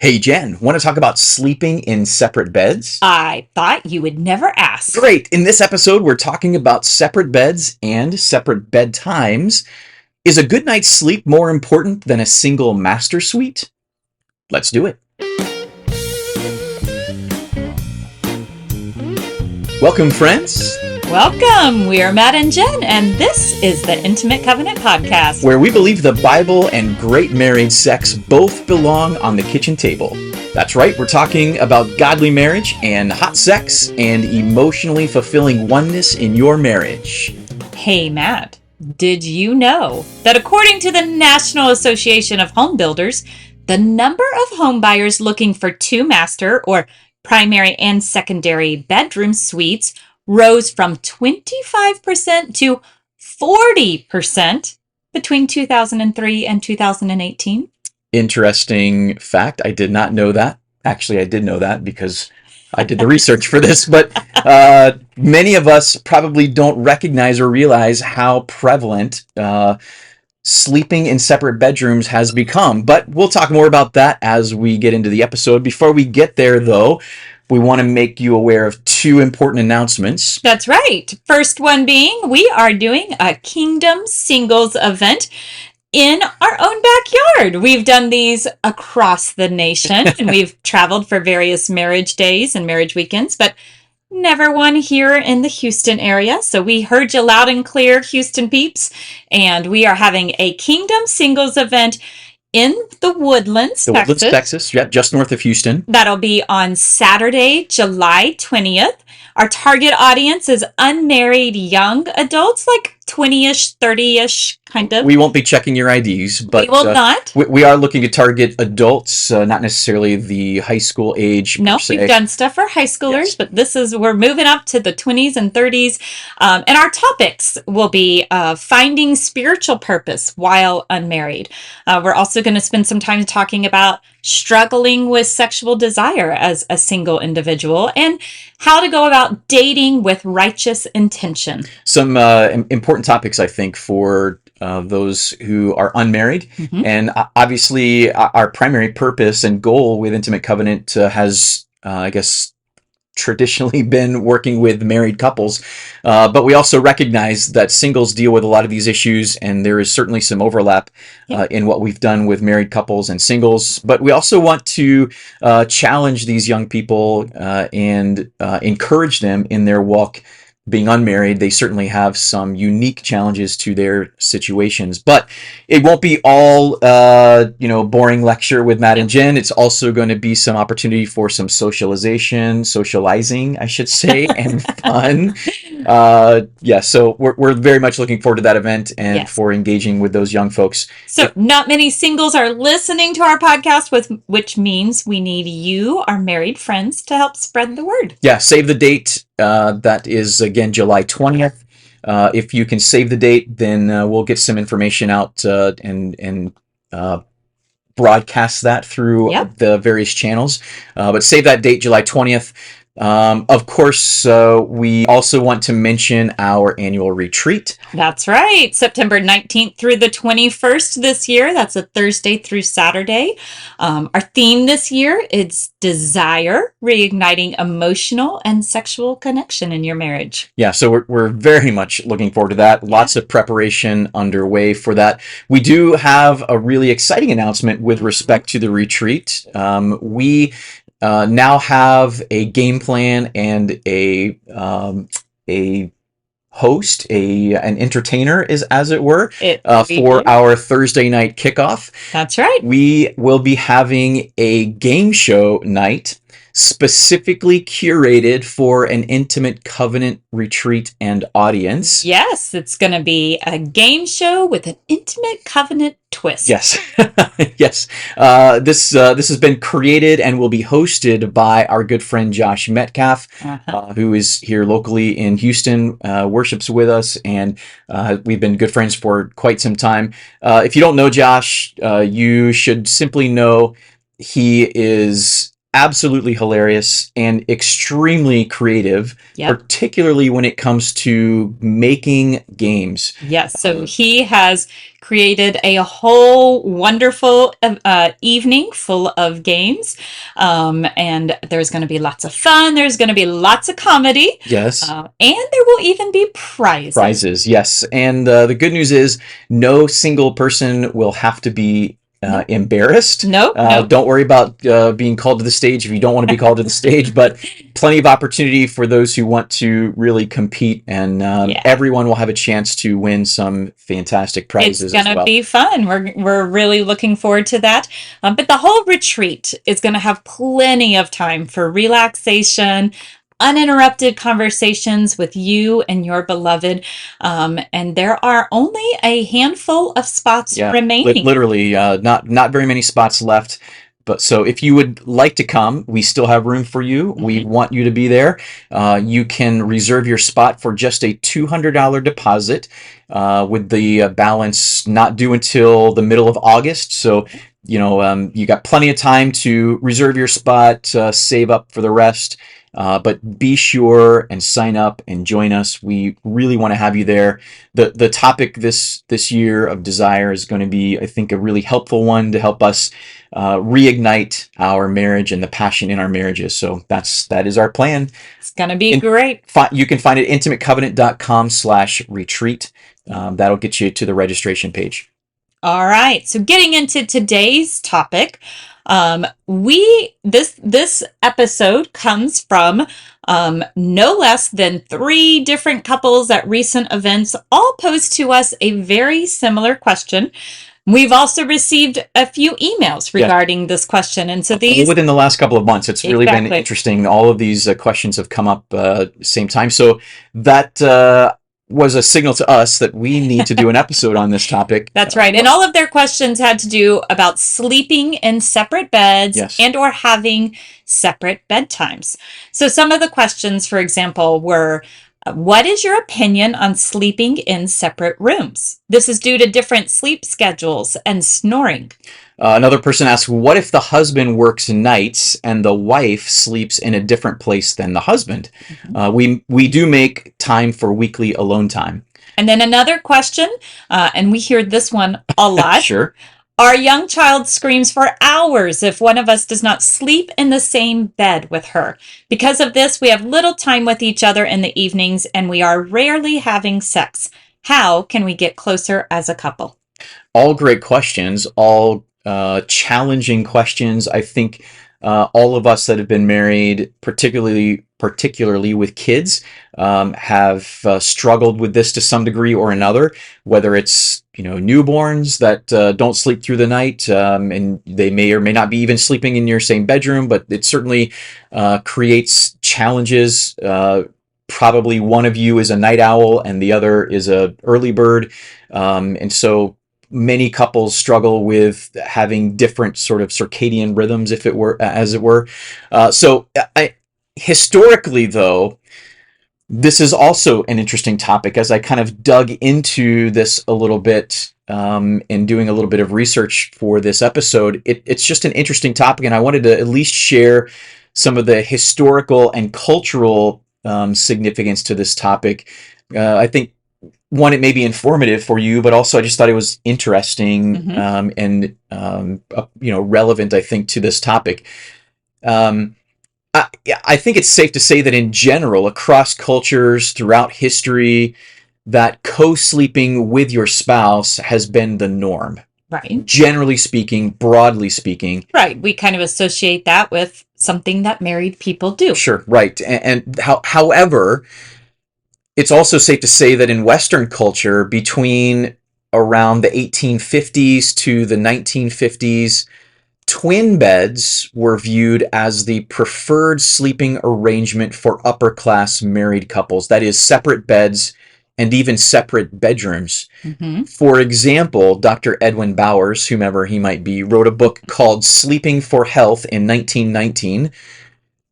Hey Jen, want to talk about sleeping in separate beds? I thought you would never ask. Great. In this episode, we're talking about separate beds and separate bedtimes. Is a good night's sleep more important than a single master suite? Let's do it. Welcome, friends, Welcome. We are Matt and Jen, and this is the Intimate Covenant Podcast. where we believe the Bible and great married sex both belong on the kitchen table. That's right, we're talking about godly marriage and hot sex and emotionally fulfilling oneness in your marriage. Hey, Matt, did you know that according to the National Association of Home Builders, the number of home buyers looking for two master or primary and secondary bedroom suites rose from 25% to 40% between 2003 and 2018? Interesting fact. I did not know that. Actually, I did know that because I did the research for this, but many of us probably don't recognize or realize how prevalent sleeping in separate bedrooms has become. But we'll talk more about that as we get into the episode. Before we get there, though, we want to make you aware of two important announcements. That's right. First one being we are doing a Kingdom Singles event in our own backyard. We've done these across the nation and we've traveled for various marriage days and marriage weekends, but never one here in the Houston area. So we heard you loud and clear, Houston peeps, and we are having a Kingdom Singles event in the Woodlands, The Woodlands, Texas. Yep, just north of Houston. That'll be on Saturday, July 20th. Our target audience is unmarried young adults, like 20-ish, 30-ish, kind of. We won't be checking your IDs, but We will not. we are looking to target adults, not necessarily the high school age. No, per se. we've done stuff for high schoolers, Yes. but we're moving up to the 20s and 30s. And our topics will be finding spiritual purpose while unmarried. We're also going to spend some time talking about struggling with sexual desire as a single individual and how to go about dating with righteous intention. Some important topics, I think, for those who are unmarried. Mhm. And obviously, our primary purpose and goal with Intimate Covenant has, I guess, traditionally been working with married couples. But we also recognize that singles deal with a lot of these issues, and there is certainly some overlap in what we've done with married couples and singles. But we also want to challenge these young people and encourage them in their walk. Being unmarried, they certainly have some unique challenges to their situations, but it won't be all, boring lecture with Matt and Jen. It's also going to be some opportunity for some socializing, I should say, and fun. So we're very much looking forward to that event and Yes. for engaging with those young folks. So not many singles are listening to our podcast, which means we need you, our married friends, to help spread the word. Yeah, save the date. That is, again, July 20th. If you can save the date, then we'll get some information out and broadcast that through Yep. the various channels. But save that date, July 20th. Of course, we also want to mention our annual retreat. That's right. September 19th through the 21st this year. That's a Thursday through Saturday. Our theme this year is desire, reigniting emotional and sexual connection in your marriage. Yeah, so we're very much looking forward to that. Lots of preparation underway for that. We do have a really exciting announcement with respect to the retreat. We now have a game plan and a host, an entertainer, as it were, We for do. our Thursday night kickoff. That's right. We will be having a game show night specifically curated for an Intimate Covenant retreat and audience. Yes, it's going to be a game show with an intimate covenant twist. Yes, yes. This has been created and will be hosted by our good friend Josh Metcalf, who is here locally in Houston, worships with us, and we've been good friends for quite some time. If you don't know Josh, you should simply know he is absolutely hilarious and extremely creative, Yep. particularly when it comes to making games. Yes. So he has created a whole wonderful evening full of games. And there's going to be lots of fun. There's going to be lots of comedy. Yes. And there will even be prizes. Prizes, yes. And the good news is no single person will have to be embarrassed. Nope. Don't worry about being called to the stage if you don't want to be called to the stage, but plenty of opportunity for those who want to really compete, and everyone will have a chance to win some fantastic prizes. It's going to be fun. We're really looking forward to that. But the whole retreat is going to have plenty of time for relaxation, uninterrupted conversations with you and your beloved. And there are only a handful of spots remaining. Literally, not very many spots left. But so if you would like to come, we still have room for you. Mm-hmm. We want you to be there. You can reserve your spot for just a $200 deposit, with the balance not due until the middle of August. So, you got plenty of time to reserve your spot, save up for the rest. But be sure and sign up and join us. We really want to have you there. The topic this year of desire is going to be, I think, a really helpful one to help us reignite our marriage and the passion in our marriages. So that is our plan. It's going to be great. You can find it at intimatecovenant.com/retreat. That'll get you to the registration page. All right. So getting into today's topic, this episode comes from no less than 3 different couples at recent events, all posed to us a very similar question. We've also received a few emails regarding this question, and so these within the last couple of months, it's really been interesting. All of these questions have come up same time, so that was a signal to us that we need to do an episode on this topic. That's right. And all of their questions had to do about sleeping in separate beds and or having separate bedtimes. So some of the questions, for example, were, what is your opinion on sleeping in separate rooms? This is due to different sleep schedules and snoring. Another person asked, what if the husband works nights and the wife sleeps in a different place than the husband? Mm-hmm. We do make time for weekly alone time. And then another question, and we hear this one a lot. Sure. Our young child screams for hours if one of us does not sleep in the same bed with her. Because of this, we have little time with each other in the evenings, and we are rarely having sex. How can we get closer as a couple? All great questions, all challenging questions. I think all of us that have been married, particularly with kids, have struggled with this to some degree or another, whether it's newborns that don't sleep through the night, and they may or may not be even sleeping in your same bedroom, but it certainly creates challenges. Probably one of you is a night owl and the other is a early bird, and so many couples struggle with having different sort of circadian rhythms, as it were. Historically, though, this is also an interesting topic. As I kind of dug into this a little bit, in doing a little bit of research for this episode, it's just an interesting topic, and I wanted to at least share some of the historical and cultural significance to this topic. I think, one, it may be informative for you, but also I just thought it was interesting, mm-hmm. And relevant, I think, to this topic. I think it's safe to say that in general, across cultures throughout history, that co-sleeping with your spouse has been the norm. Right. Generally speaking, broadly speaking. Right. We kind of associate that with something that married people do. Sure. Right. However, it's also safe to say that in Western culture, between around the 1850s to the 1950s, twin beds were viewed as the preferred sleeping arrangement for upper-class married couples. That is, separate beds and even separate bedrooms. Mm-hmm. For example, Dr. Edwin Bowers, whomever he might be, wrote a book called Sleeping for Health in 1919.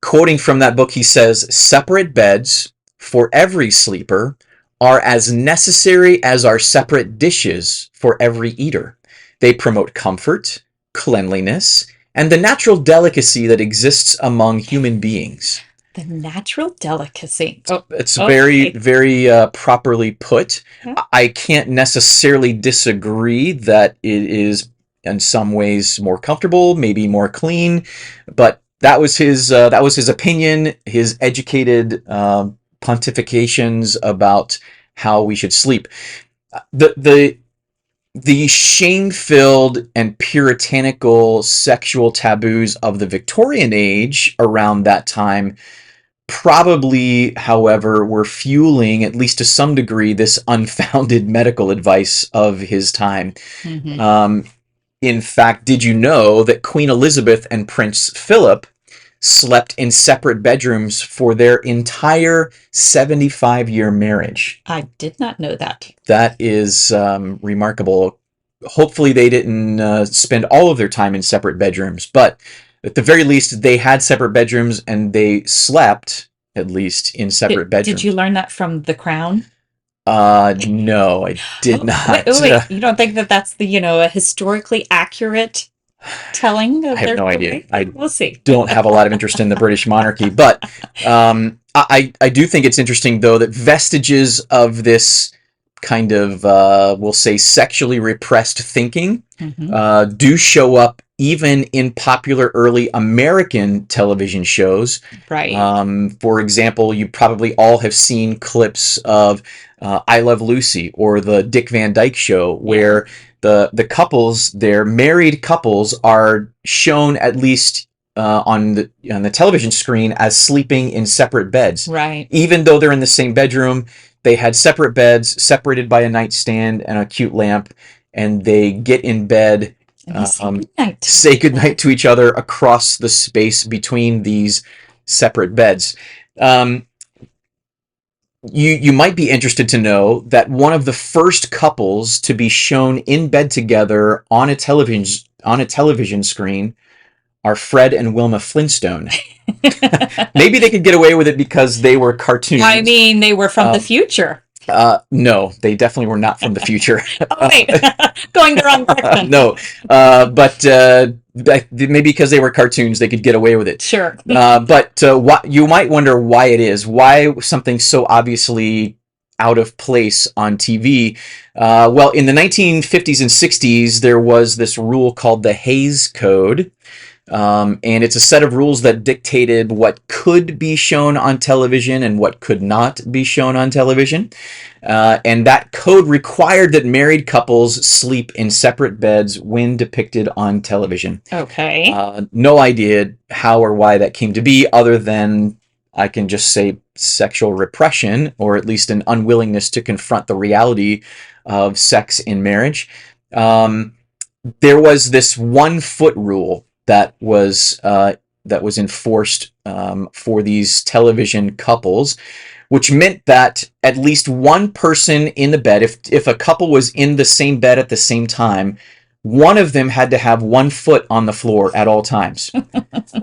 Quoting from that book, he says, "Separate beds for every sleeper are as necessary as our separate dishes for every eater. They promote comfort, cleanliness, and the natural delicacy that exists among human beings. The natural delicacy. Oh, It's very, okay. very properly put. Yeah. I can't necessarily disagree that it is in some ways more comfortable, maybe more clean, but that was his opinion, his educated pontifications about how we should sleep. The shame-filled and puritanical sexual taboos of the Victorian age around that time probably, however, were fueling, at least to some degree, this unfounded medical advice of his time. Mm-hmm. In fact, did you know that Queen Elizabeth and Prince Philip slept in separate bedrooms for their entire 75-year marriage? I did not know that. That is remarkable. Hopefully, they didn't spend all of their time in separate bedrooms, but at the very least, they had separate bedrooms and they slept, at least, in separate bedrooms. Did you learn that from The Crown? No, I did not. Wait. You don't think that that's the, a historically accurate telling of I have their no story? idea. We'll see. Don't have a lot of interest in the British monarchy, but I do think it's interesting, though, that vestiges of this kind of, we'll say, sexually repressed thinking do show up even in popular early American television shows. Right. For example, you probably all have seen clips of I Love Lucy or the Dick Van Dyke Show, where the couples, their married couples, are shown at least on the television screen as sleeping in separate beds. Right. Even though they're in the same bedroom, they had separate beds, separated by a nightstand and a cute lamp, and they get in bed, say goodnight to each other across the space between these separate beds. You might be interested to know that one of the first couples to be shown in bed together on a television screen are Fred and Wilma Flintstone. Maybe they could get away with it because they were cartoons. I mean, they were from the future. No, they definitely were not from the future. Oh, wait. Going the wrong direction. No, but maybe because they were cartoons, they could get away with it. Sure. But you might wonder why it is. Why something so obviously out of place on TV? Well, in the 1950s and 60s, there was this rule called the Hays Code. And it's a set of rules that dictated what could be shown on television and what could not be shown on television. And that code required that married couples sleep in separate beds when depicted on television. Okay. No idea how or why that came to be, other than I can just say sexual repression, or at least an unwillingness to confront the reality of sex in marriage. There was this 1 foot rule that was enforced for these television couples, which meant that at least one person in the bed, if a couple was in the same bed at the same time, one of them had to have 1 foot on the floor at all times.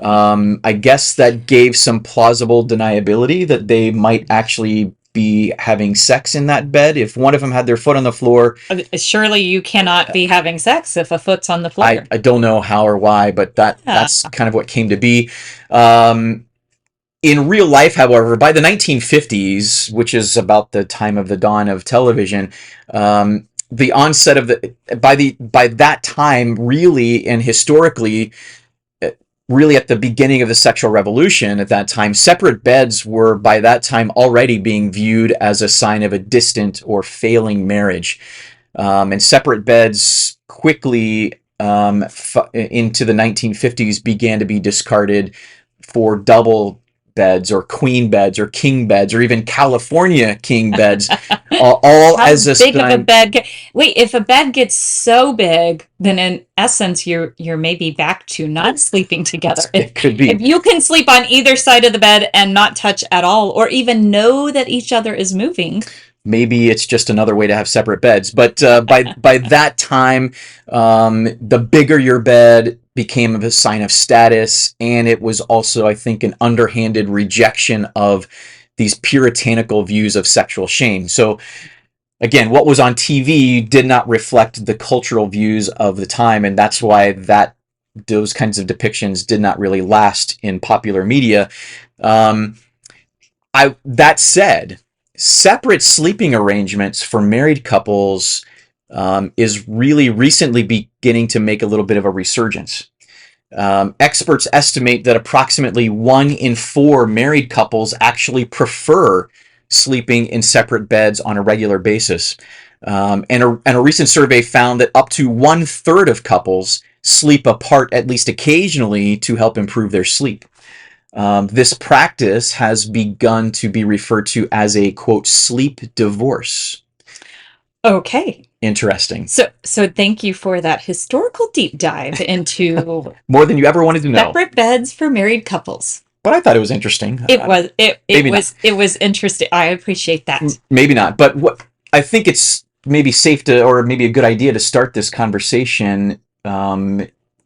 I guess that gave some plausible deniability that they might actually be having sex in that bed if one of them had their foot on the floor. Surely you cannot be having sex if a foot's on the floor. I don't know how or why, but that's kind of what came to be. In real life, however, by the 1950s, which is about the time of the dawn of television, the onset of by that time, really and historically, really at the beginning of the sexual revolution at that time, separate beds were by that time already being viewed as a sign of a distant or failing marriage. And separate beds quickly into the 1950s began to be discarded for double beds or queen beds or king beds or even California king beds. All How as a big of a bed? Wait, if a bed gets so big, then in essence you're maybe back to not sleeping together. It could be. If you can sleep on either side of the bed and not touch at all, or even know that each other is moving. Maybe it's just another way to have separate beds. But by that time, the bigger your bed became a sign of status, and it was also, I think, an underhanded rejection of these puritanical views of sexual shame. So again, what was on TV did not reflect the cultural views of the time, and that's why that those kinds of depictions did not really last in popular media. That said, separate sleeping arrangements for married couples is really recently beginning to make a little bit of a resurgence. Experts estimate that approximately 1 in 4 married couples actually prefer sleeping in separate beds on a regular basis. And a recent survey found that up to 1/3 of couples sleep apart at least occasionally to help improve their sleep. This practice has begun to be referred to as a, quote, sleep divorce. Okay. Interesting. So thank you for that historical deep dive into more than you ever wanted to know. Separate beds for married couples. But I thought it was interesting. It was interesting. I appreciate that. Maybe not, but what I think it's maybe safe to, or maybe a good idea to start this conversation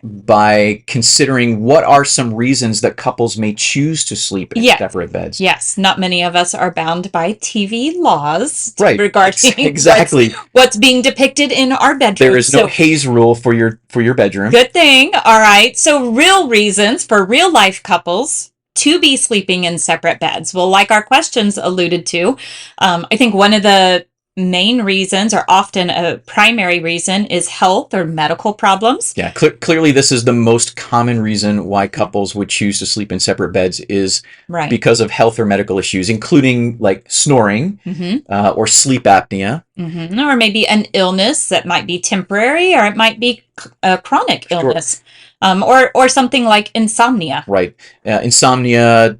by considering what are some reasons that couples may choose to sleep in separate beds. Yes, not many of us are bound by TV laws regarding exactly what's being depicted in our bedroom. There is no Hayes rule for your bedroom. Good thing. All right. So real reasons for real life couples to be sleeping in separate beds. Well, like our questions alluded to, I think one of the main reasons, or often a primary reason, is health or medical problems. Yeah, clearly this is the most common reason why couples would choose to sleep in separate beds is because of health or medical issues, including like snoring or sleep apnea. Or maybe an illness that might be temporary, or it might be a chronic illness. Or something like insomnia. Right. Insomnia,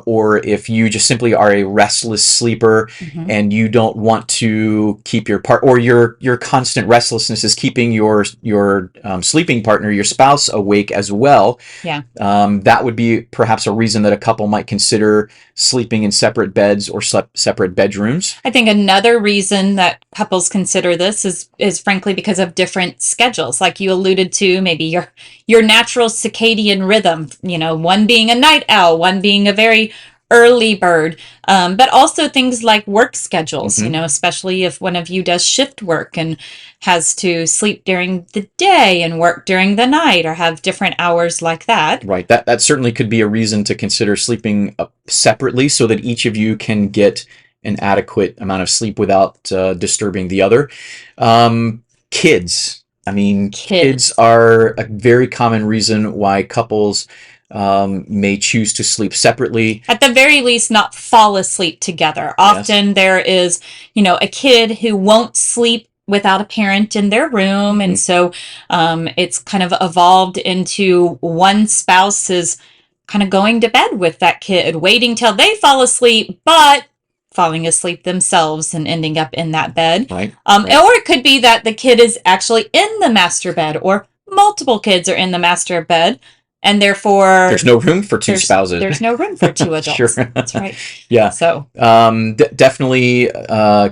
or if you just simply are a restless sleeper and you don't want to keep your or your constant restlessness is keeping your sleeping partner, your spouse, awake as well. Yeah. That would be perhaps a reason that a couple might consider sleeping in separate beds or separate bedrooms. I think another reason that couples consider this is frankly because of different schedules, like you alluded to, maybe your natural circadian rhythm, one being a night owl, one being a very early bird, but also things like work schedules, especially if one of you does shift work and has to sleep during the day and work during the night, or have different hours like that. Right. That certainly could be a reason to consider sleeping separately so that each of you can get an adequate amount of sleep without disturbing the other. Kids. Kids are a very common reason why couples may choose to sleep separately. At the very least, not fall asleep together. Often there is, a kid who won't sleep without a parent in their room. And so it's kind of evolved into one spouse is kind of going to bed with that kid, waiting till they fall asleep, but falling asleep themselves and ending up in that bed. Right. Or it could be that the kid is actually in the master bed, or multiple kids are in the master bed, and therefore there's no room for two spouses. There's no room for two adults. Sure. That's right. Yeah. So definitely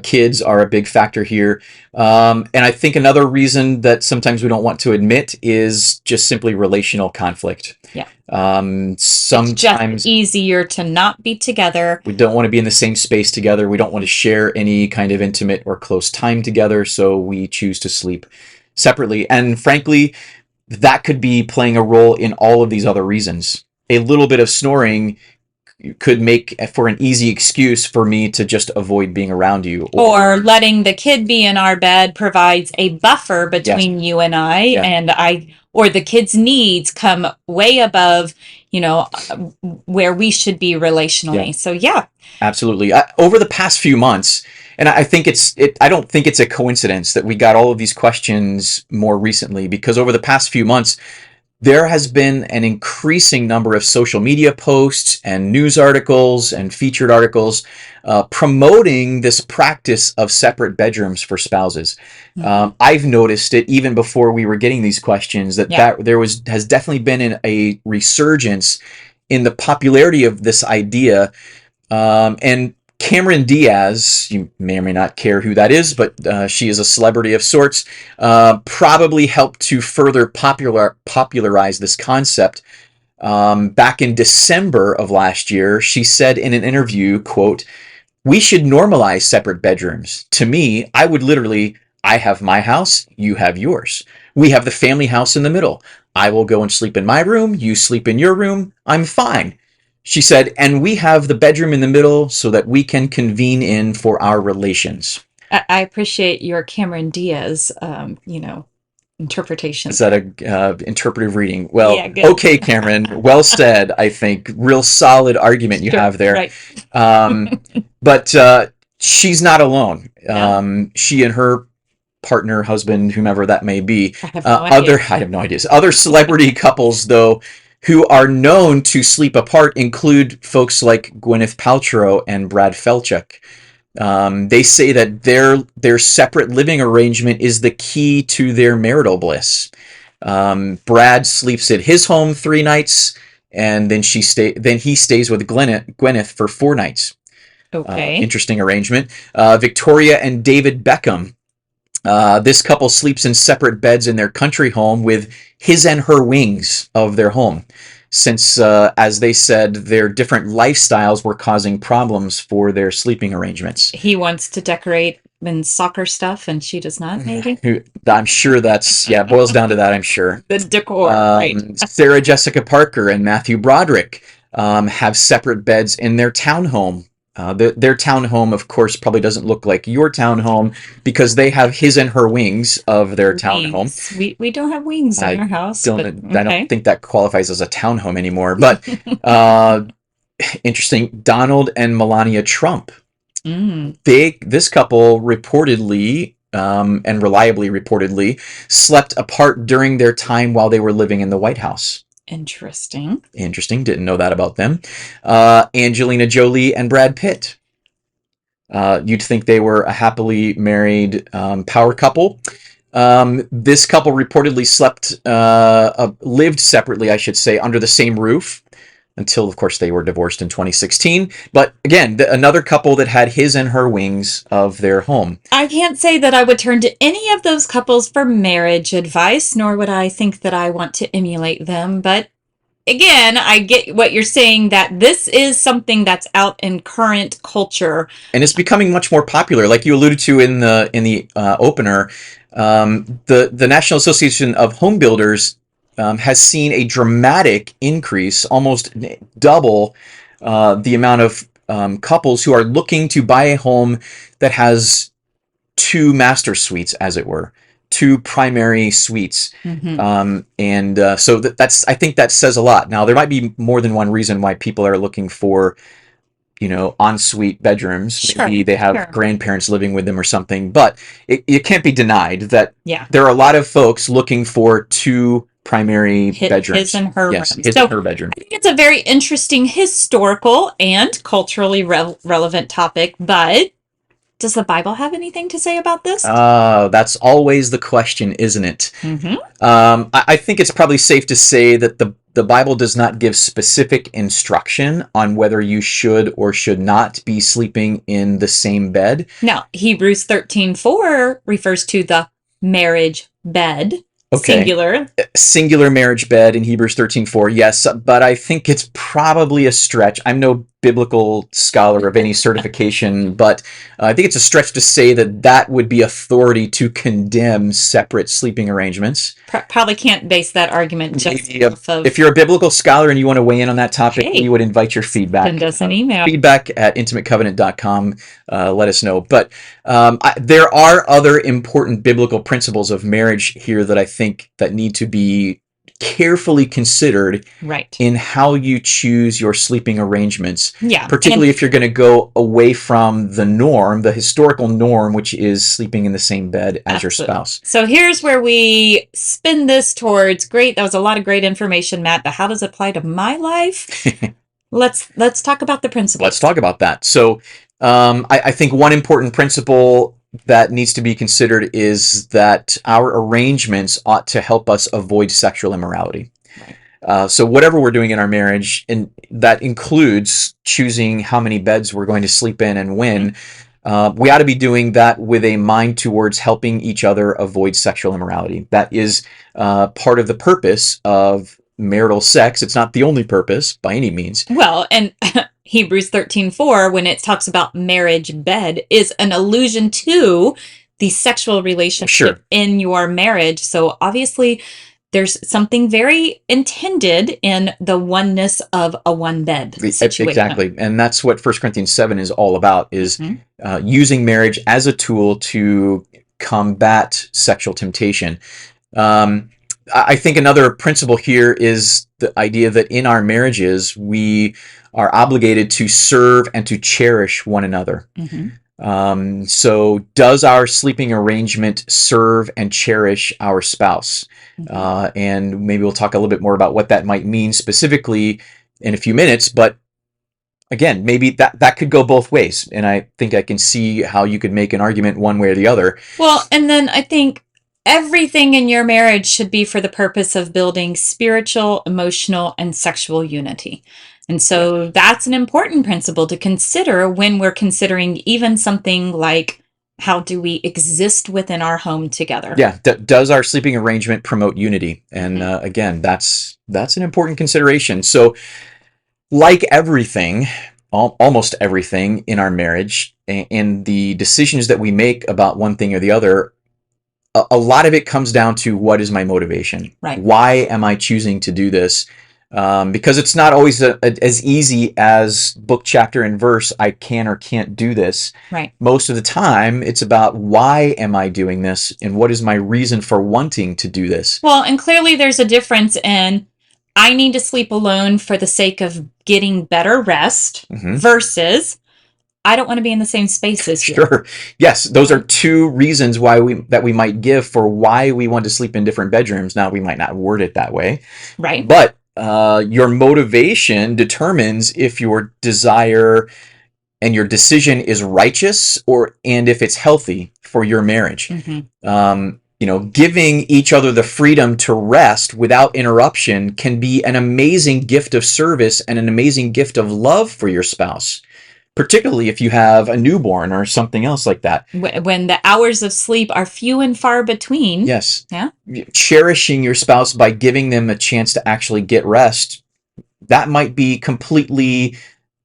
kids are a big factor here. And I think another reason that sometimes we don't want to admit is just simply relational conflict. Yeah. Sometimes it's just easier to not be together. We don't want to be in the same space together. We don't want to share any kind of intimate or close time together. So we choose to sleep separately. And frankly, that could be playing a role in all of these other reasons. A little bit of snoring could make for an easy excuse for me to just avoid being around you. Or letting the kid be in our bed provides a buffer between you and I, or the kid's needs come way above, where we should be relationally. Yeah. So yeah. Absolutely. Over the past few months, and I think I don't think it's a coincidence that we got all of these questions more recently, because over the past few months, there has been an increasing number of social media posts and news articles and featured articles promoting this practice of separate bedrooms for spouses. I've noticed it even before we were getting these questions that there has definitely been a resurgence in the popularity of this idea. And Cameron Diaz, you may or may not care who that is, but she is a celebrity of sorts, probably helped to further popularize this concept. Back in December of last year, she said in an interview, quote, "We should normalize separate bedrooms. To me, I have my house, you have yours. We have the family house in the middle. I will go and sleep in my room. You sleep in your room. I'm fine. She said, and we have the bedroom in the middle so that we can convene in for our relations. I appreciate your Cameron Diaz, Is interpretation that there. a interpretive reading? Well, Yeah, good. okay, Cameron. Well said. I think real solid argument you Sure, have there. right. Um, but she's not alone. No, She and her partner, husband, whomever that may be, I have no idea. other I have no idea. Other celebrity couples, though, who are known to sleep apart include folks like Gwyneth Paltrow and Brad Falchuk. They say that their separate living arrangement is the key to their marital bliss. Brad sleeps at his home 3 nights, and then he stays with Gwyneth for 4 nights. Okay. Interesting arrangement. Victoria and David Beckham. This couple sleeps in separate beds in their country home with his and her wings of their home, since, as they said, their different lifestyles were causing problems for their sleeping arrangements. He wants to decorate in soccer stuff, and she does not, maybe? I'm sure boils down to that, I'm sure. The decor, right. Sarah Jessica Parker and Matthew Broderick have separate beds in their townhome. Their townhome, of course, probably doesn't look like your townhome because they have his and her wings of their townhome. We don't have wings in our house. I don't think that qualifies as a townhome anymore. But interesting, Donald and Melania Trump. This couple reportedly and reliably reportedly slept apart during their time while they were living in the White House. Interesting. Didn't know that about them. Angelina Jolie and Brad Pitt. You'd think they were a happily married power couple. This couple reportedly lived separately, I should say, under the same roof until, of course, they were divorced in 2016. But again, another couple that had his and her wings of their home. I can't say that I would turn to any of those couples for marriage advice, nor would I think that I want to emulate them. But again, I get what you're saying, that this is something that's out in current culture, and it's becoming much more popular. Like you alluded to in the opener, the National Association of Home Builders has seen a dramatic increase, almost double the amount of couples who are looking to buy a home that has two master suites, as it were, two primary suites. So that's, I think that says a lot. Now, there might be more than one reason why people are looking for, ensuite bedrooms. Sure, maybe they have grandparents living with them or something, but it can't be denied that there are a lot of folks looking for two primary bedrooms. His and her Yes, room. his and her bedroom. I think it's a very interesting historical and culturally relevant topic, but does the Bible have anything to say about this? That's always the question, isn't it? I think it's probably safe to say that the Bible does not give specific instruction on whether you should or should not be sleeping in the same bed. Now, Hebrews 13:4 refers to the marriage bed. Okay. Singular marriage bed in Hebrews 13:4, yes, but I think it's probably a stretch. I'm no biblical scholar of any certification, but I think it's a stretch to say that would be authority to condemn separate sleeping arrangements. Probably can't base that argument just off of... If you're a biblical scholar and you want to weigh in on that topic, we would invite your feedback. Send us an email. Feedback@intimatecovenant.com. Let us know. But there are other important biblical principles of marriage here that I think that need to be carefully considered in how you choose your sleeping arrangements. Particularly if you're going to go away from the norm, the historical norm, which is sleeping in the same bed as your spouse. So here's where we spin this towards, great, that was a lot of great information, Matt, but how does it apply to my life? Let's talk about the principles. Let's talk about that. So I think one important principle that needs to be considered is that our arrangements ought to help us avoid sexual immorality. So whatever we're doing in our marriage, and that includes choosing how many beds we're going to sleep in and when, we ought to be doing that with a mind towards helping each other avoid sexual immorality. That is part of the purpose of marital sex. It's not the only purpose by any means. Well, and Hebrews 13:4, when it talks about marriage bed, is an allusion to the sexual relationship Sure. in your marriage. So obviously there's something very intended in the oneness of a one bed situation. Exactly. And that's what 1 Corinthians 7 is all about, is using marriage as a tool to combat sexual temptation. I think another principle here is the idea that in our marriages, we are obligated to serve and to cherish one another. So does our sleeping arrangement serve and cherish our spouse? And maybe we'll talk a little bit more about what that might mean specifically in a few minutes, but again, maybe that could go both ways. And I think I can see how you could make an argument one way or the other. Well, and then I think everything in your marriage should be for the purpose of building spiritual, emotional, and sexual unity. And so that's an important principle to consider when we're considering even something like, how do we exist within our home together? Yeah. Does our sleeping arrangement promote unity? And again, that's an important consideration. So like everything, almost everything in our marriage, and the decisions that we make about one thing or the other, a lot of it comes down to, what is my motivation? Right. Why am I choosing to do this? Because it's not always as easy as book, chapter, and verse, I can or can't do this. Right. Most of the time, it's about, why am I doing this? And what is my reason for wanting to do this? Well, and clearly there's a difference in, I need to sleep alone for the sake of getting better rest versus, I don't want to be in the same space as you. Sure. Yes, those are two reasons why we might give for why we want to sleep in different bedrooms. Now, we might not word it that way. Right. But your motivation determines if your desire and your decision is righteous, and if it's healthy for your marriage. Giving each other the freedom to rest without interruption can be an amazing gift of service and an amazing gift of love for your spouse, particularly if you have a newborn or something else like that. When the hours of sleep are few and far between. Yes. Yeah. Cherishing your spouse by giving them a chance to actually get rest, that might be completely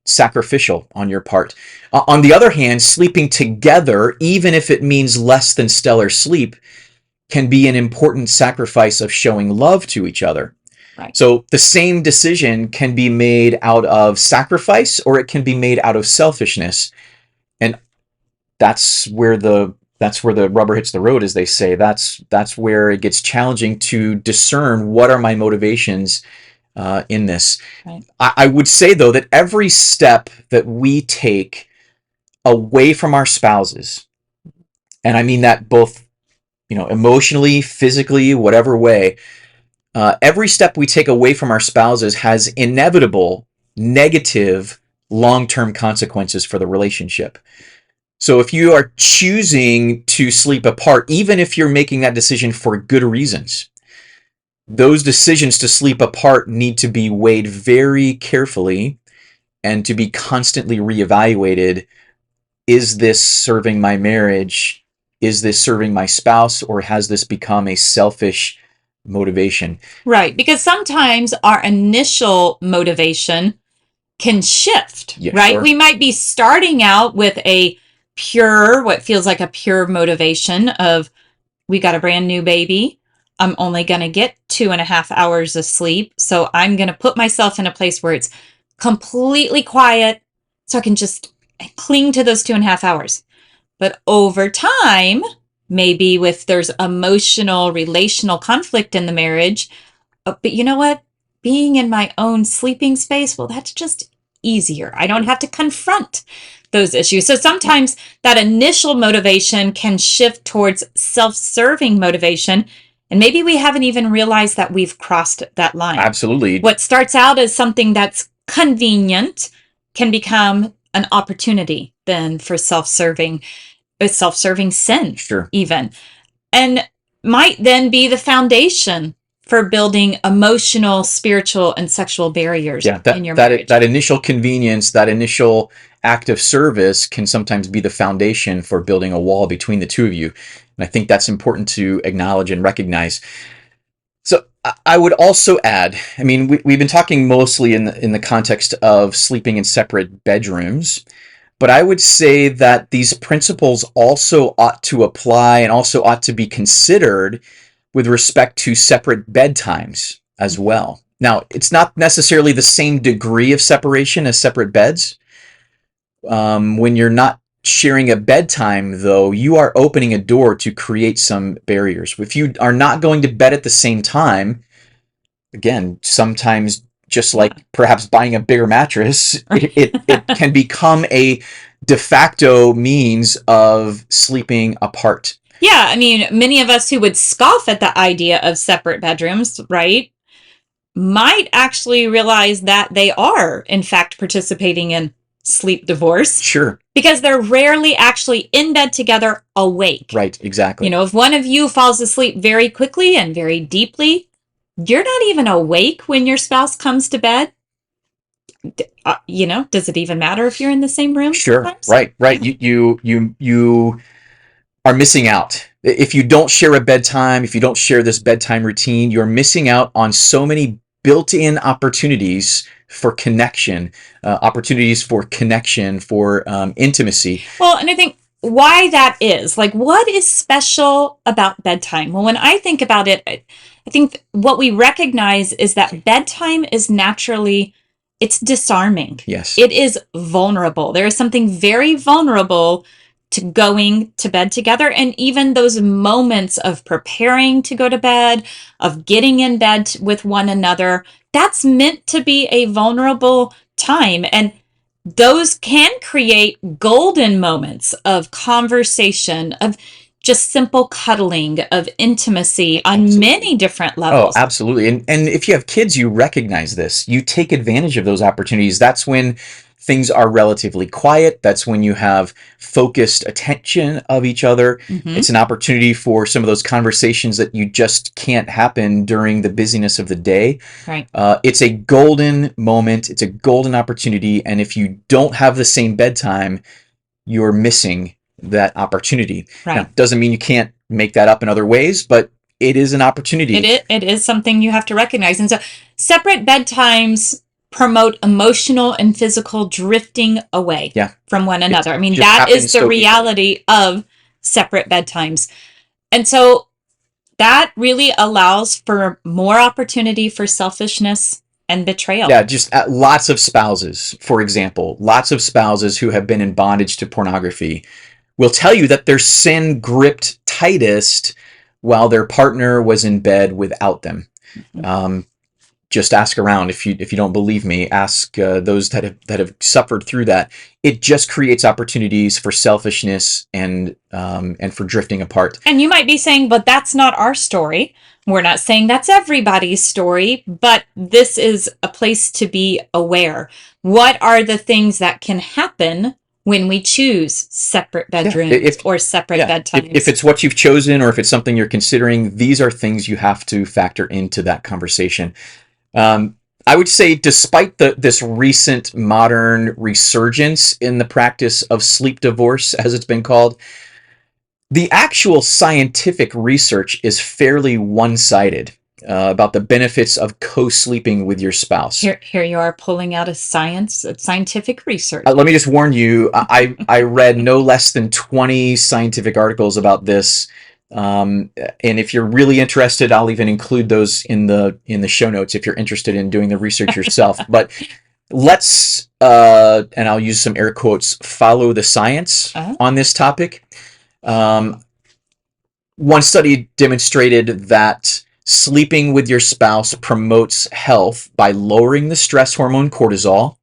sacrificial on your part. On the other hand, sleeping together, even if it means less than stellar sleep, can be an important sacrifice of showing love to each other. Right. So the same decision can be made out of sacrifice, or it can be made out of selfishness. And that's where the rubber hits the road, as they say. That's where it gets challenging to discern, what are my motivations in this. Right. I would say, though, that every step that we take away from our spouses, and I mean that both emotionally, physically, whatever way, every step we take away from our spouses has inevitable negative long-term consequences for the relationship. So if you are choosing to sleep apart, even if you're making that decision for good reasons, those decisions to sleep apart need to be weighed very carefully and to be constantly reevaluated. Is this serving my marriage? Is this serving my spouse? Or has this become a selfish motivation? Right. Because sometimes our initial motivation can shift, right? Sure. We might be starting out with what feels like a pure motivation of, we got a brand new baby. I'm only going to get 2.5 hours of sleep. So I'm going to put myself in a place where it's completely quiet so I can just cling to those 2.5 hours. But over time, maybe if there's emotional, relational conflict in the marriage, but you know what? Being in my own sleeping space, well, that's just easier. I don't have to confront those issues. So sometimes that initial motivation can shift towards self-serving motivation. And maybe we haven't even realized that we've crossed that line. Absolutely. What starts out as something that's convenient can become an opportunity then for self-serving sin, sure, even, and might then be the foundation for building emotional, spiritual, and sexual barriers in your marriage. That initial convenience, that initial act of service can sometimes be the foundation for building a wall between the two of you. And I think that's important to acknowledge and recognize. So I would also add, I mean, we've been talking mostly in the context of sleeping in separate bedrooms, But I would say that these principles also ought to apply and also ought to be considered with respect to separate bedtimes as well. Now, it's not necessarily the same degree of separation as separate beds. When you're not sharing a bedtime, though, you are opening a door to create some barriers. If you are not going to bed at the same time, again, sometimes just like perhaps buying a bigger mattress, it can become a de facto means of sleeping apart. Yeah, I mean, many of us who would scoff at the idea of separate bedrooms, right, might actually realize that they are, in fact, participating in sleep divorce. Sure. Because they're rarely actually in bed together awake. Right, exactly. You know, if one of you falls asleep very quickly and very deeply, you're not even awake when your spouse comes to bed. You know, does it even matter if you're in the same room? Sure. Sometimes? Right. You are missing out. If you don't share a bedtime, if you don't share this bedtime routine, you're missing out on so many built-in opportunities for connection, for intimacy. Well, and I think why that is, like, what is special about bedtime? Well, when I think about it, I think what we recognize is that bedtime is naturally, it's disarming. Yes. It is vulnerable. There is something very vulnerable to going to bed together. And even those moments of preparing to go to bed, of getting in bed with one another, that's meant to be a vulnerable time. And those can create golden moments of conversation, of just simple cuddling, of intimacy on many different levels. Oh, absolutely. And if you have kids, you recognize this. You take advantage of those opportunities. That's when things are relatively quiet. That's when you have focused attention of each other. Mhm. It's an opportunity for some of those conversations that you just can't happen during the busyness of the day. Right. It's a golden moment. It's a golden opportunity. And if you don't have the same bedtime, you're missing that opportunity. Right. Now, doesn't mean you can't make that up in other ways, but it is an opportunity. It is something you have to recognize. And so separate bedtimes promote emotional and physical drifting away from one another. I mean, that is the reality of separate bedtimes. And so that really allows for more opportunity for selfishness and betrayal. Yeah, just lots of spouses, for example, lots of spouses who have been in bondage to pornography will tell you that their sin gripped tightest while their partner was in bed without them. Mm-hmm. Just ask around. If you don't believe me, ask those that have suffered through that. It just creates opportunities for selfishness and for drifting apart. And you might be saying, but that's not our story. We're not saying that's everybody's story, but this is a place to be aware. What are the things that can happen when we choose separate bedrooms or separate bedtimes? If it's what you've chosen or if it's something you're considering, these are things you have to factor into that conversation. I would say despite this recent modern resurgence in the practice of sleep divorce, as it's been called, the actual scientific research is fairly one-sided about the benefits of co-sleeping with your spouse. Here you are pulling out a scientific research. Let me just warn you, I read no less than 20 scientific articles about this. And if you're really interested, I'll even include those in the show notes if you're interested in doing the research yourself. But let's, and I'll use some air quotes, follow the science on this topic. One study demonstrated that sleeping with your spouse promotes health by lowering the stress hormone cortisol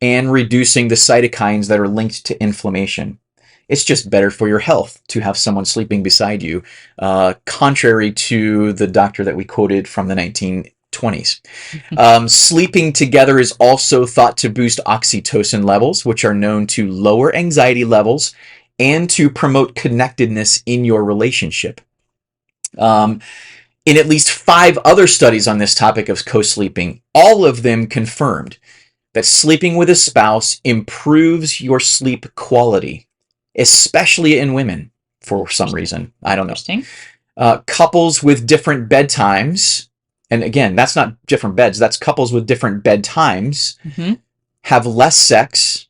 and reducing the cytokines that are linked to inflammation. It's just better for your health to have someone sleeping beside you, contrary to the doctor that we quoted from the 1920s. Sleeping together is also thought to boost oxytocin levels, which are known to lower anxiety levels and to promote connectedness in your relationship. In at least 5 other studies on this topic of co-sleeping, all of them confirmed that sleeping with a spouse improves your sleep quality, especially in women for some reason. I don't know. Couples with different bedtimes, and again, that's not different beds, that's couples with different bedtimes, have less sex,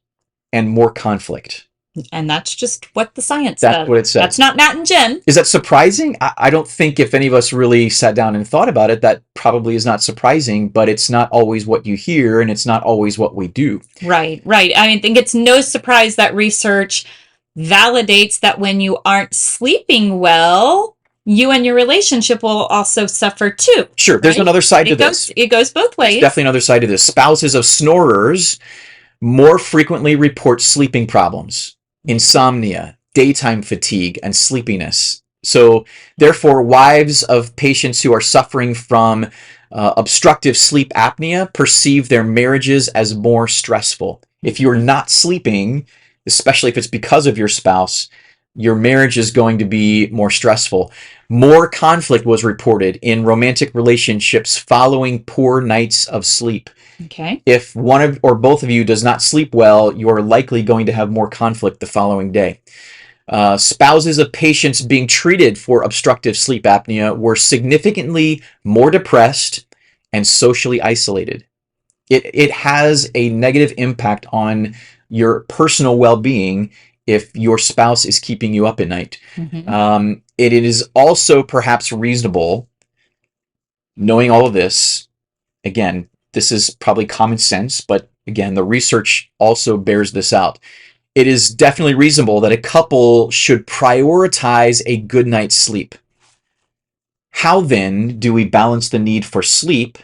and more conflict. And that's just what the science That's says. what it says. That's not Matt and Jen. Is that surprising? I don't think if any of us really sat down and thought about it, that probably is not surprising, but it's not always what you hear, and it's not always what we do. Right. I think it's no surprise that research validates that when you aren't sleeping well, you and your relationship will also suffer too. Sure, there's another side to this. It goes both ways. There's definitely another side to this. Spouses of snorers more frequently report sleeping problems, insomnia, daytime fatigue, and sleepiness. So, therefore, wives of patients who are suffering from obstructive sleep apnea perceive their marriages as more stressful. If you're not sleeping, especially if it's because of your spouse, your marriage is going to be more stressful. More conflict was reported in romantic relationships following poor nights of sleep. Okay. If one of or both of you does not sleep well, you are likely going to have more conflict the following day. Spouses of patients being treated for obstructive sleep apnea were significantly more depressed and socially isolated. It has a negative impact on your personal well-being if your spouse is keeping you up at night. Mm-hmm. It is also perhaps reasonable, knowing all of this, again, this is probably common sense, but again, the research also bears this out. It is definitely reasonable that a couple should prioritize a good night's sleep. How then do we balance the need for sleep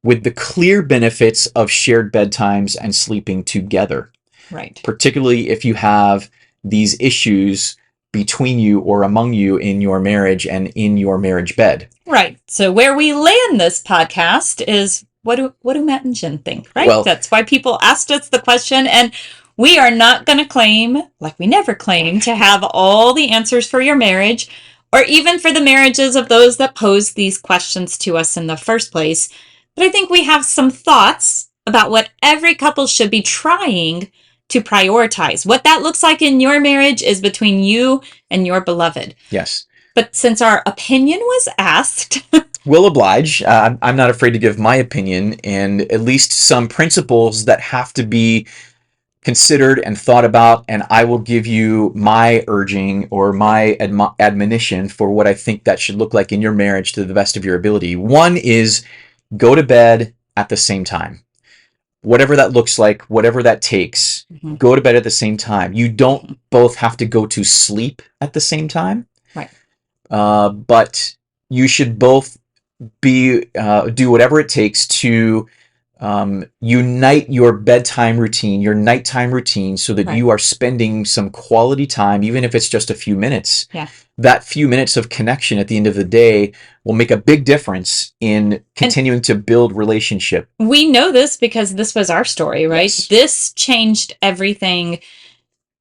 with the clear benefits of shared bedtimes and sleeping together? Right. Particularly if you have these issues between you or among you in your marriage and in your marriage bed. Right. So where we land this podcast is what do Matt and Jen think, right? Well, that's why people asked us the question, and we are not going to claim, like we never claim, to have all the answers for your marriage or even for the marriages of those that posed these questions to us in the first place. But I think we have some thoughts about what every couple should be trying to prioritize. What that looks like in your marriage is between you and your beloved. Yes. But since our opinion was asked, we'll oblige. I'm not afraid to give my opinion and at least some principles that have to be considered and thought about, and I will give you my urging or my admonition for what I think that should look like in your marriage to the best of your ability. One is go to bed at the same time. Whatever that looks like, whatever that takes, go to bed at the same time. You don't both have to go to sleep at the same time. Right. But you should both do whatever it takes to unite your bedtime routine, your nighttime routine, so that you are spending some quality time, even if it's just a few minutes. Yeah. That few minutes of connection at the end of the day will make a big difference in continuing to build relationship. We know this because this was our story, right? Yes. This changed everything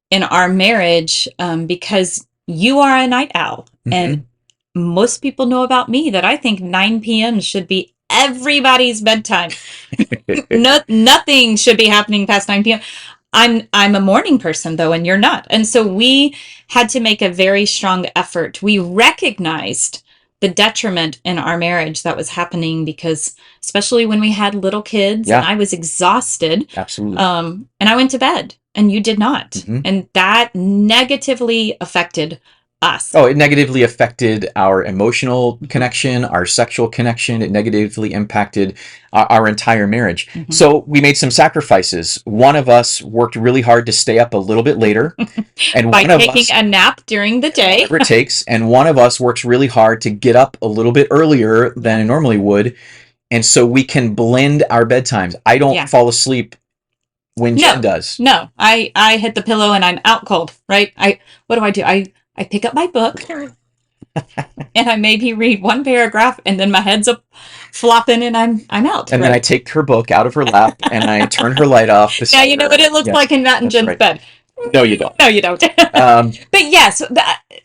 in our marriage because you are a night owl. Mm-hmm. And most people know about me that I think 9 p.m. should be everybody's bedtime. Nothing should be happening past 9 p.m. I'm a morning person though, and you're not. And so we had to make a very strong effort. We recognized the detriment in our marriage that was happening because especially when we had little kids and I was exhausted. Absolutely. And I went to bed and you did not. Mm-hmm. And that negatively affected us. Oh, it negatively affected our emotional connection, our sexual connection. It negatively impacted our entire marriage. Mm-hmm. So we made some sacrifices. One of us worked really hard to stay up a little bit later. And by taking a nap during the day. Whatever it takes. And one of us works really hard to get up a little bit earlier than I normally would. And so we can blend our bedtimes. I don't fall asleep when Jen does. No, I hit the pillow and I'm out cold, right? What do? I pick up my book and I maybe read one paragraph and then my head's up flopping and I'm out. And then I take her book out of her lap and I turn her light off. Now you know what it looks like in Matt and Jen's bed. No, you don't. No, you don't. But yes,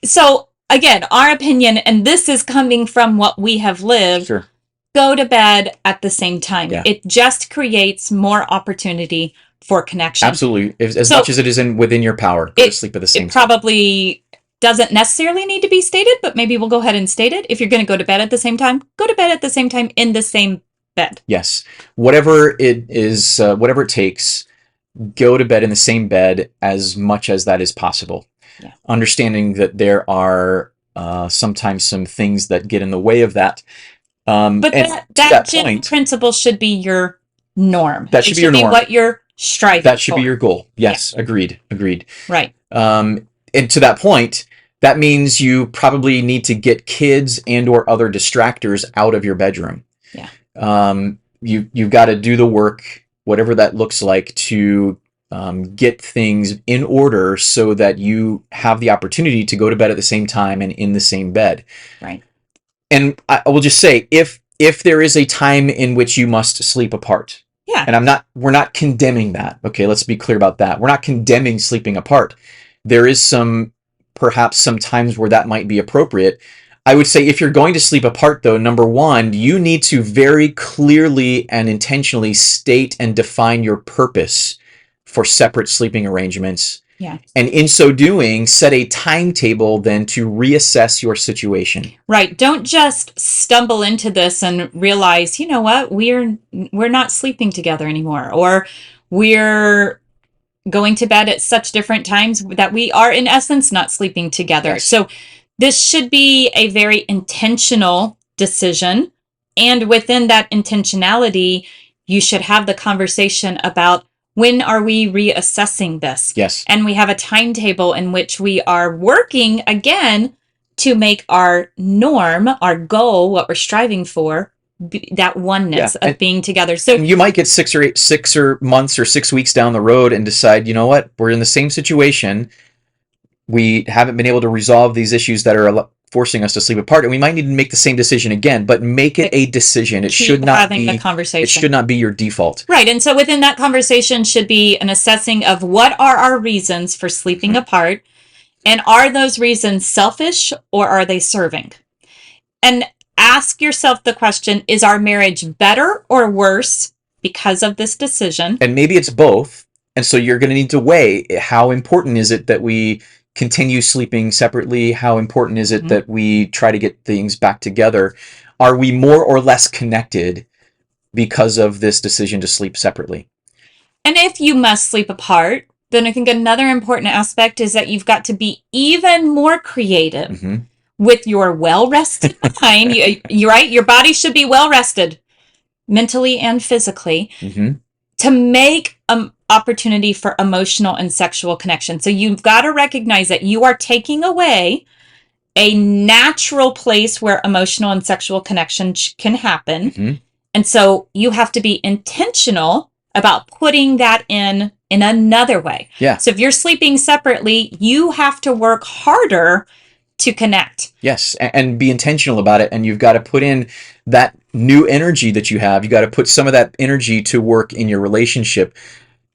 so again, our opinion, and this is coming from what we have lived, go to bed at the same time. Yeah. It just creates more opportunity for connection. Absolutely. As much as it is within your power, go to sleep at the same time. It probably doesn't necessarily need to be stated, but maybe we'll go ahead and state it. If you're going to go to bed at the same time, go to bed at the same time in the same bed. Yes. Whatever it is, whatever it takes, go to bed in the same bed as much as that is possible. Yeah. Understanding that there are sometimes some things that get in the way of that. But And that general principle should be your norm. That should be your norm. What you're striving That should for. be your goal. Yes, yeah. Agreed. Right. And to that point, that means you probably need to get kids and or other distractors out of your bedroom. Yeah. You've got to do the work, whatever that looks like, to get things in order so that you have the opportunity to go to bed at the same time and in the same bed. Right. And I will just say, if there is a time in which you must sleep apart, yeah, and we're not condemning that. Okay, let's be clear about that. We're not condemning sleeping apart. There is perhaps some times where that might be appropriate. I would say if you're going to sleep apart, though, number one, you need to very clearly and intentionally state and define your purpose for separate sleeping arrangements. Yeah. And in so doing, set a timetable then to reassess your situation. Right. Don't just stumble into this and realize, you know what, we're not sleeping together anymore, or we're going to bed at such different times that we are in essence not sleeping together. Yes. So this should be a very intentional decision. And within that intentionality, you should have the conversation about, when are we reassessing this? Yes. And we have a timetable in which we are working again to make our norm, our goal, what we're striving for, that oneness of being together. So you might get 6 months or 6 weeks down the road and decide, you know what, we're in the same situation. We haven't been able to resolve these issues that are forcing us to sleep apart, and we might need to make the same decision again, but make it a decision. It should not be the conversation. It should not be your default. Right. And so within that conversation should be an assessing of what are our reasons for sleeping apart, and are those reasons selfish or are they serving? And ask yourself the question, is our marriage better or worse because of this decision? And maybe it's both. And so you're going to need to weigh, how important is it that we continue sleeping separately? How important is it that we try to get things back together? Are we more or less connected because of this decision to sleep separately? And if you must sleep apart, then I think another important aspect is that you've got to be even more creative with your well-rested mind. You're right. Your body should be well-rested mentally and physically to make opportunity for emotional and sexual connection. So you've got to recognize that you are taking away a natural place where emotional and sexual connection can happen. And so you have to be intentional about putting that in another way. Yeah. So if you're sleeping separately, you have to work harder to connect. Yes, and be intentional about it. And you've got to put in that new energy that you have. You got to put some of that energy to work in your relationship,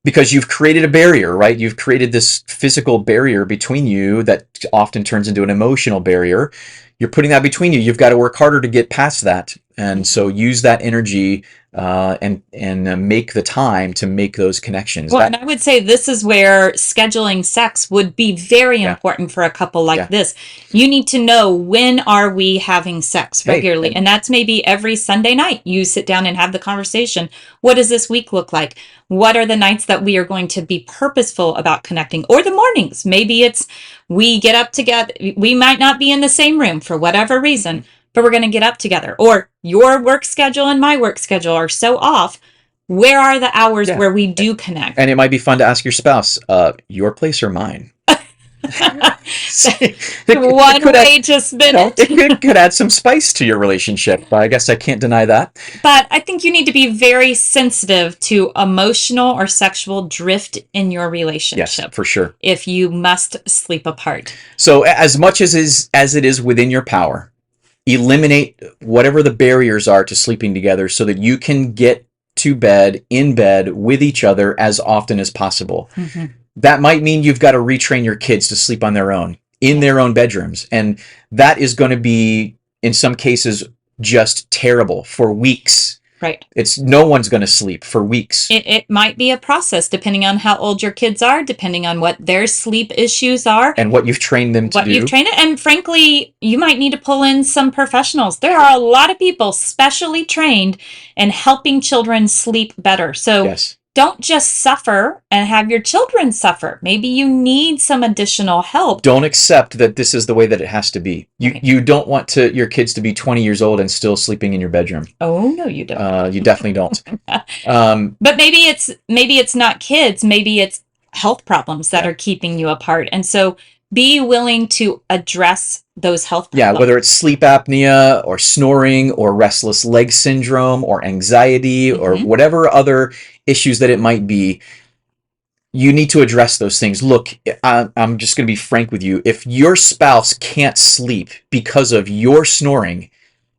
because you've created a barrier, right? You've created this physical barrier between you that often turns into an emotional barrier. You're putting that between you. You've got to work harder to get past that. And so use that energy and make the time to make those connections. Well, and I would say this is where scheduling sex would be very important for a couple like this. You need to know, when are we having sex regularly? And that's maybe every Sunday night. You sit down and have the conversation. What does this week look like? What are the nights that we are going to be purposeful about connecting? Or the mornings. Maybe it's we get up together. We might not be in the same room for whatever reason, but we're going to get up together. Or your work schedule and my work schedule are so off. Where are the hours where we do connect? And it might be fun to ask your spouse, your place or mine? One way to spin it. It could add some spice to your relationship. I guess I can't deny that. But I think you need to be very sensitive to emotional or sexual drift in your relationship. Yes, for sure. If you must sleep apart. So as much as it is within your power, eliminate whatever the barriers are to sleeping together so that you can get to bed, in bed with each other as often as possible. That might mean you've got to retrain your kids to sleep on their own, in their own bedrooms. And that is going to be, in some cases, just terrible for weeks. Right. No one's going to sleep for weeks. It might be a process depending on how old your kids are, depending on what their sleep issues are. And what you've trained them to do. And frankly, you might need to pull in some professionals. There are a lot of people specially trained in helping children sleep better. So don't just suffer and have your children suffer. Maybe you need some additional help. Don't accept that this is the way that it has to be. You don't want your kids to be 20 years old and still sleeping in your bedroom. Oh, no, you don't. You definitely don't. But maybe it's not kids. Maybe it's health problems that are keeping you apart. And so be willing to address those health problems. Yeah, whether it's sleep apnea or snoring or restless leg syndrome or anxiety or whatever other issues that it might be, you need to address those things. Look, I'm just going to be frank with you. If your spouse can't sleep because of your snoring,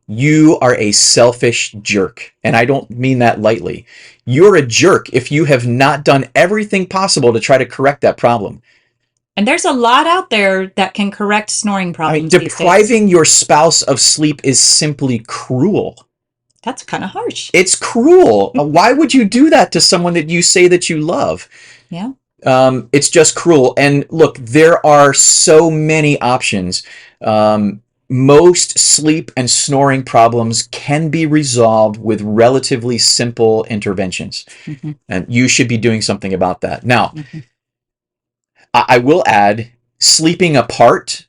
you are a selfish jerk. And I don't mean that lightly. You're a jerk if you have not done everything possible to try to correct that problem. And there's a lot out there that can correct snoring problems. I mean, depriving your spouse of sleep is simply cruel. That's kind of harsh. It's cruel. Why would you do that to someone that you say that you love? Yeah. It's just cruel. And look, there are so many options. Most sleep and snoring problems can be resolved with relatively simple interventions. And you should be doing something about that. Now, I will add, sleeping apart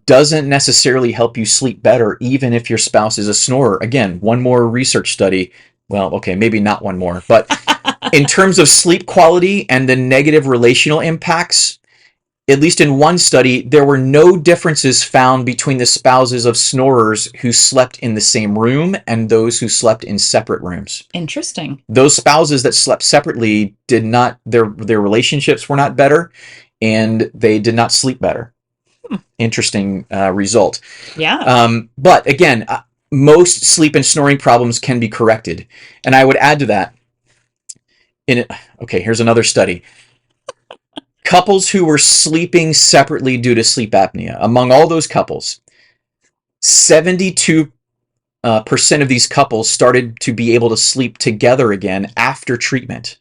doesn't necessarily help you sleep better, even if your spouse is a snorer. Again, one more research study. Well, okay, maybe not one more, but in terms of sleep quality and the negative relational impacts, at least in one study, there were no differences found between the spouses of snorers who slept in the same room and those who slept in separate rooms. Interesting. Those spouses that slept separately did not, their relationships were not better, and they did not sleep better. Interesting result. Yeah. But again, most sleep and snoring problems can be corrected. And I would add to that, okay, here's another study. Couples who were sleeping separately due to sleep apnea, among all those couples, 72% of these couples started to be able to sleep together again after treatment.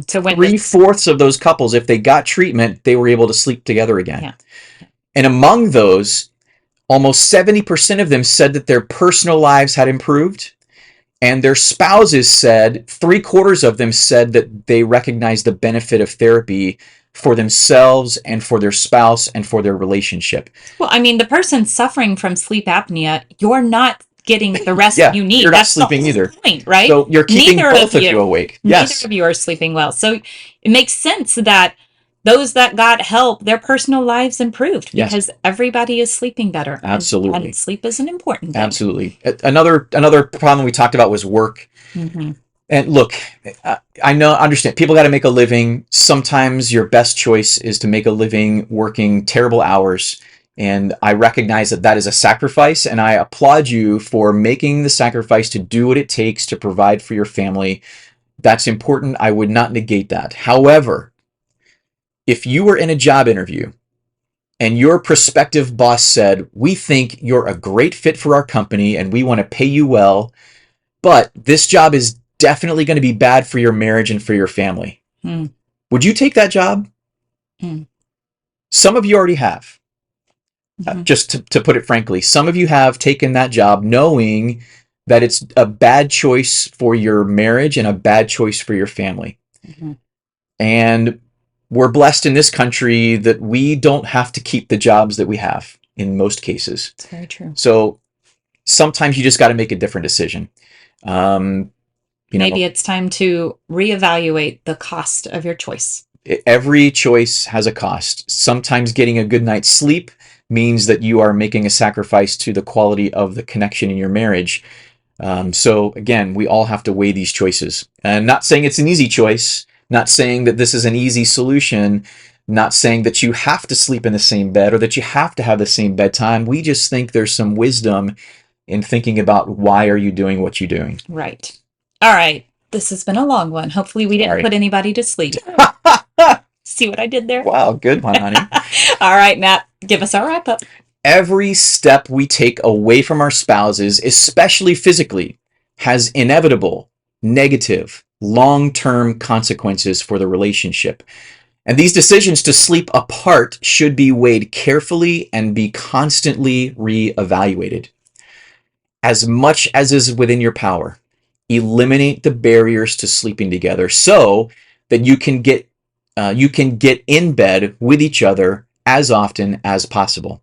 So when 3/4 of those couples, if they got treatment, they were able to sleep together again. Yeah. And among those, almost 70% of them said that their personal lives had improved. And their spouses said, 3/4 of them said that they recognized the benefit of therapy for themselves and for their spouse and for their relationship. Well, I mean, the person suffering from sleep apnea, you're not getting the rest you need. You're not That's sleeping the whole either. point, right? So you're keeping both of you awake. Yes. Neither of you are sleeping well. So it makes sense that those that got help, their personal lives improved because everybody is sleeping better. Absolutely. And sleep is an important thing. Absolutely. Another problem we talked about was work. And look, I understand people got to make a living. Sometimes your best choice is to make a living working terrible hours. And I recognize that that is a sacrifice, and I applaud you for making the sacrifice to do what it takes to provide for your family. That's important. I would not negate that. However, if you were in a job interview and your prospective boss said, "We think you're a great fit for our company and we want to pay you well, but this job is definitely going to be bad for your marriage and for your family," would you take that job? Some of you already have. Just to put it frankly, some of you have taken that job knowing that it's a bad choice for your marriage and a bad choice for your family. And we're blessed in this country that we don't have to keep the jobs that we have in most cases. It's very true. So sometimes you just got to make a different decision. Maybe it's time to reevaluate the cost of your choice. Every choice has a cost. Sometimes getting a good night's sleep means that you are making a sacrifice to the quality of the connection in your marriage. So again, we all have to weigh these choices. And not saying it's an easy choice, not saying that this is an easy solution, not saying that you have to sleep in the same bed or that you have to have the same bedtime. We just think there's some wisdom in thinking about why are you doing what you're doing. Right. All right. This has been a long one. Hopefully we didn't put anybody to sleep. See what I did there? Wow, good one, honey. All right, Matt, give us our wrap up. Every step we take away from our spouses, especially physically, has inevitable, negative, long-term consequences for the relationship. And these decisions to sleep apart should be weighed carefully and be constantly reevaluated. As much as is within your power, eliminate the barriers to sleeping together so that you can get in bed with each other as often as possible.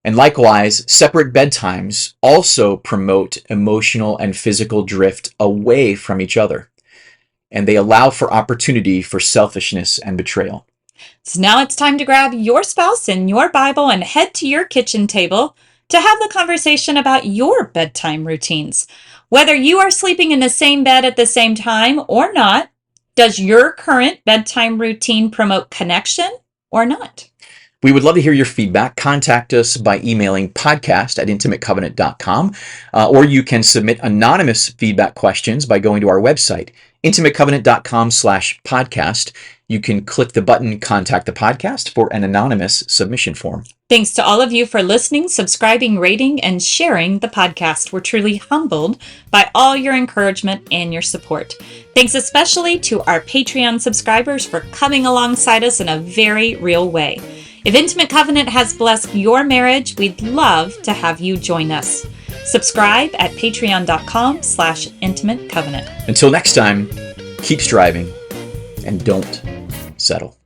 And likewise, separate bedtimes also promote emotional and physical drift away from each other, and they allow for opportunity for selfishness and betrayal. So now it's time to grab your spouse and your Bible and head to your kitchen table to have the conversation about your bedtime routines. Whether you are sleeping in the same bed at the same time or not, does your current bedtime routine promote connection or not? We would love to hear your feedback. Contact us by emailing podcast@intimatecovenant.com, or you can submit anonymous feedback questions by going to our website, intimatecovenant.com/podcast. You can click the button Contact the Podcast for an anonymous submission form. Thanks to all of you for listening, subscribing, rating, and sharing the podcast. We're truly humbled by all your encouragement and your support. Thanks especially to our Patreon subscribers for coming alongside us in a very real way. If Intimate Covenant has blessed your marriage, we'd love to have you join us. Subscribe at patreon.com/intimatecovenant. Until next time, keep striving and don't settle.